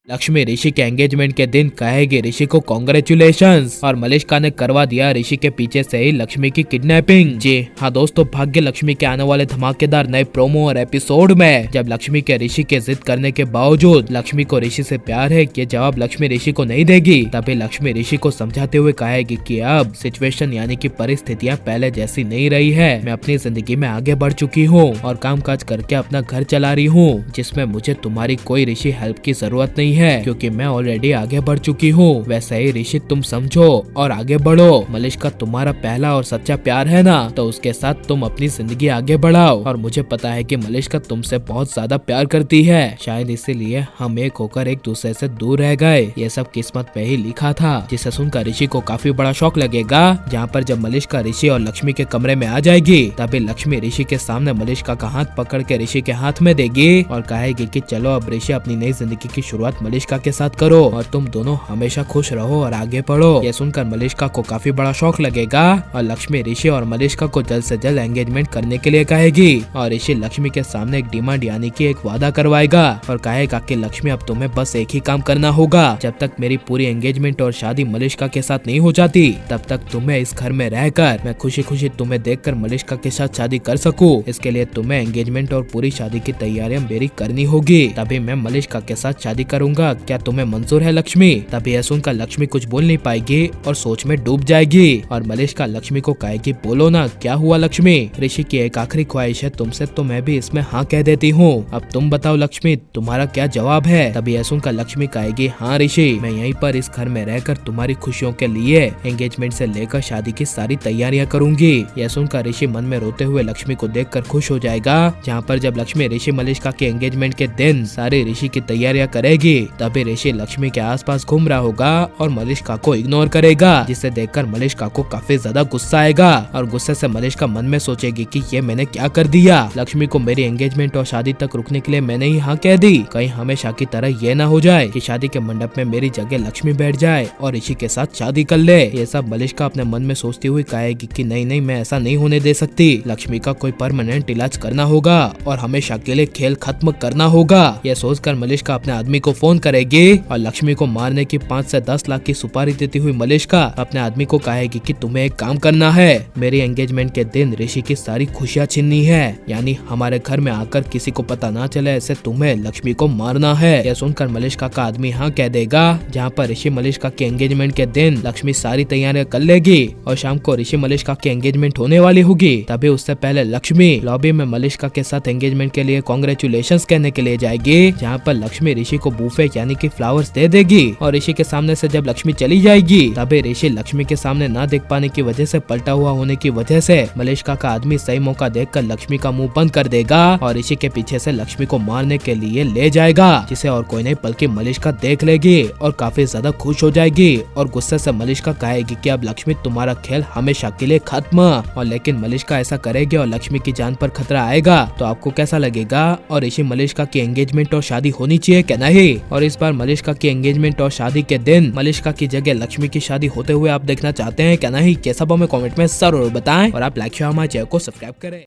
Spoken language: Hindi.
लक्ष्मी ऋषि के एंगेजमेंट के दिन कहेगी ऋषि को कॉन्ग्रेचुलेशंस और मलिष्का ने करवा दिया ऋषि के पीछे से ही लक्ष्मी की किडनैपिंग। जी हाँ दोस्तों, भाग्य लक्ष्मी के आने वाले धमाकेदार नए प्रोमो और एपिसोड में जब लक्ष्मी के ऋषि के जिद करने के बावजूद लक्ष्मी को ऋषि से प्यार है ये जवाब लक्ष्मी ऋषि को नहीं देगी, तभी लक्ष्मी ऋषि को समझाते हुए कहेगी कि अब सिचुएशन यानी कि परिस्थितियाँ पहले जैसी नहीं रही है। मैं अपनी जिंदगी में आगे बढ़ चुकी हूँ और काम काज करके अपना घर चला रही हूँ, जिसमें मुझे तुम्हारी कोई ऋषि हेल्प की जरूरत नहीं है क्योंकि मैं ऑलरेडी आगे बढ़ चुकी हूँ। वैसे ही ऋषि तुम समझो और आगे बढ़ो। मलिष्का तुम्हारा पहला और सच्चा प्यार है ना, तो उसके साथ तुम अपनी जिंदगी आगे बढ़ाओ। और मुझे पता है कि मलिष्का तुमसे बहुत ज्यादा प्यार करती है, शायद इसीलिए हम एक होकर एक दूसरे से दूर रह गए। ये सब किस्मत पे ही लिखा था। जिसे सुनकर ऋषि को काफी बड़ा शौक लगेगा, जहाँ पर जब मलिष्का ऋषि और लक्ष्मी के कमरे में आ जाएगी तभी लक्ष्मी ऋषि के सामने मलिष्का का हाथ पकड़ के ऋषि के हाथ में देगी और कहेगी कि चलो अब ऋषि अपनी नई जिंदगी की शुरुआत मलिष्का के साथ करो और तुम दोनों हमेशा खुश रहो और आगे बढ़ो। ये सुनकर मलिष्का को काफी बड़ा शौक लगेगा और लक्ष्मी ऋषि और मलिष्का को जल्द से जल्द एंगेजमेंट करने के लिए कहेगी और ऋषि लक्ष्मी के सामने एक डिमांड यानी कि एक वादा करवाएगा और कहेगा कि लक्ष्मी अब तुम्हें बस एक ही काम करना होगा। जब तक मेरी पूरी एंगेजमेंट और शादी मलिष्का के साथ नहीं हो जाती तब तक तुम्हें इस घर में रहकर मैं खुशी खुशी तुम्हें देखकर मलिष्का के साथ शादी कर सकूं। इसके लिए तुम्हें एंगेजमेंट और पूरी शादी की तैयारियां मेरी करनी होगी, तभी मैं मलिष्का के साथ शादी करूंगा। क्या तुम्हें मंजूर है लक्ष्मी? तभी यह सुनकर लक्ष्मी कुछ बोल नहीं पाएगी और सोच में डूब जाएगी और मलिष्का लक्ष्मी को कहेगी बोलो ना क्या हुआ लक्ष्मी? ऋषि की एक आखिरी ख्वाहिश है तुमसे, तो मैं भी इसमें हाँ कह देती हूँ। अब तुम बताओ लक्ष्मी, तुम्हारा क्या जवाब है? तभी यह सुनकर लक्ष्मी कहेगी हाँ ऋषि, मैं यहीं पर इस घर में रहकर तुम्हारी खुशियों के लिए एंगेजमेंट से लेकर शादी की सारी तैयारियां करूंगी। यह सुनकर ऋषि मन में रोते हुए लक्ष्मी को देखकर खुश हो जाएगा। जहाँ पर जब लक्ष्मी ऋषि मलिष्का के एंगेजमेंट के दिन सारी ऋषि की तैयारियां करेगी तभी ऋषि लक्ष्मी के आसपास घूम रहा होगा और मलिष्का को इग्नोर करेगा, जिसे देखकर मलिष्का को काफी ज्यादा गुस्सा आएगा और गुस्से से मलिष्का मन में सोचेगी कि ये मैंने क्या कर दिया। लक्ष्मी को मेरी एंगेजमेंट और शादी तक रुकने के लिए मैंने ही हाँ कह दी, कहीं हमेशा की तरह ये ना हो जाए कि शादी के मंडप में मेरी जगह लक्ष्मी बैठ जाए और ऋषि के साथ शादी कर ले। ये सब मलिष्का अपने मन में सोचती हुई कहेगी कि नहीं नहीं, मैं ऐसा नहीं होने दे सकती। लक्ष्मी का कोई परमानेंट इलाज करना होगा और हमेशा के लिए खेल खत्म करना होगा। यह सोचकर मलिष्का अपने आदमी को फोन करेगी और लक्ष्मी को मारने की 5 से 10 लाख की सुपारी देती हुई मलिष्का अपने आदमी को कहेगी कि तुम्हें एक काम करना है, मेरी एंगेजमेंट के दिन ऋषि की सारी खुशियाँ छीननी है, यानी हमारे घर में आकर किसी को पता ना चले ऐसे तुम्हें लक्ष्मी को मारना है। यह सुनकर मलिष्का का आदमी हाँ कह देगा। जहाँ पर ऋषि मलिष्का के एंगेजमेंट के दिन लक्ष्मी सारी तैयारियां कर लेगी और शाम को ऋषि मलिष्का की एंगेजमेंट होने वाली होगी, तभी उससे पहले लक्ष्मी लॉबी में मलिष्का के साथ एंगेजमेंट के लिए कॉन्ग्रेचुलेशंस कहने के लिए जाएगी। जहाँ पर लक्ष्मी ऋषि को बूफे यानी कि फ्लावर्स दे देगी और ऋषि के सामने से जब लक्ष्मी चली जाएगी तभी ऋषि लक्ष्मी के सामने ना देख पाने की वजह से पलटा हुआ होने की वजह से मलिष्का का आदमी सही मौका देखकर लक्ष्मी का मुंह बंद कर देगा और ऋषि के पीछे से लक्ष्मी को मारने के लिए ले जाएगा, जिसे और कोई नहीं बल्कि मलिष्का देख लेगी और काफी ज्यादा खुश हो जाएगी और गुस्से से मलिष्का कहेगी कि अब लक्ष्मी तुम्हारा खेल हमेशा के लिए खत्म। और लेकिन मलिष्का ऐसा करेगी और लक्ष्मी की जान पर खतरा आएगा तो आपको कैसा लगेगा? और ऋषि मलिष्का की एंगेजमेंट और शादी होनी चाहिए क्या नहीं? और इस बार मलिष्का की एंगेजमेंट और शादी के दिन मलिष्का की जगह लक्ष्मी की शादी होते हुए आप देखना चाहते हैं क्या नहीं? कैसा में कमेंट में जरूर बताएं और आप लाइक शेयर हमारे चैनल को सब्सक्राइब करें।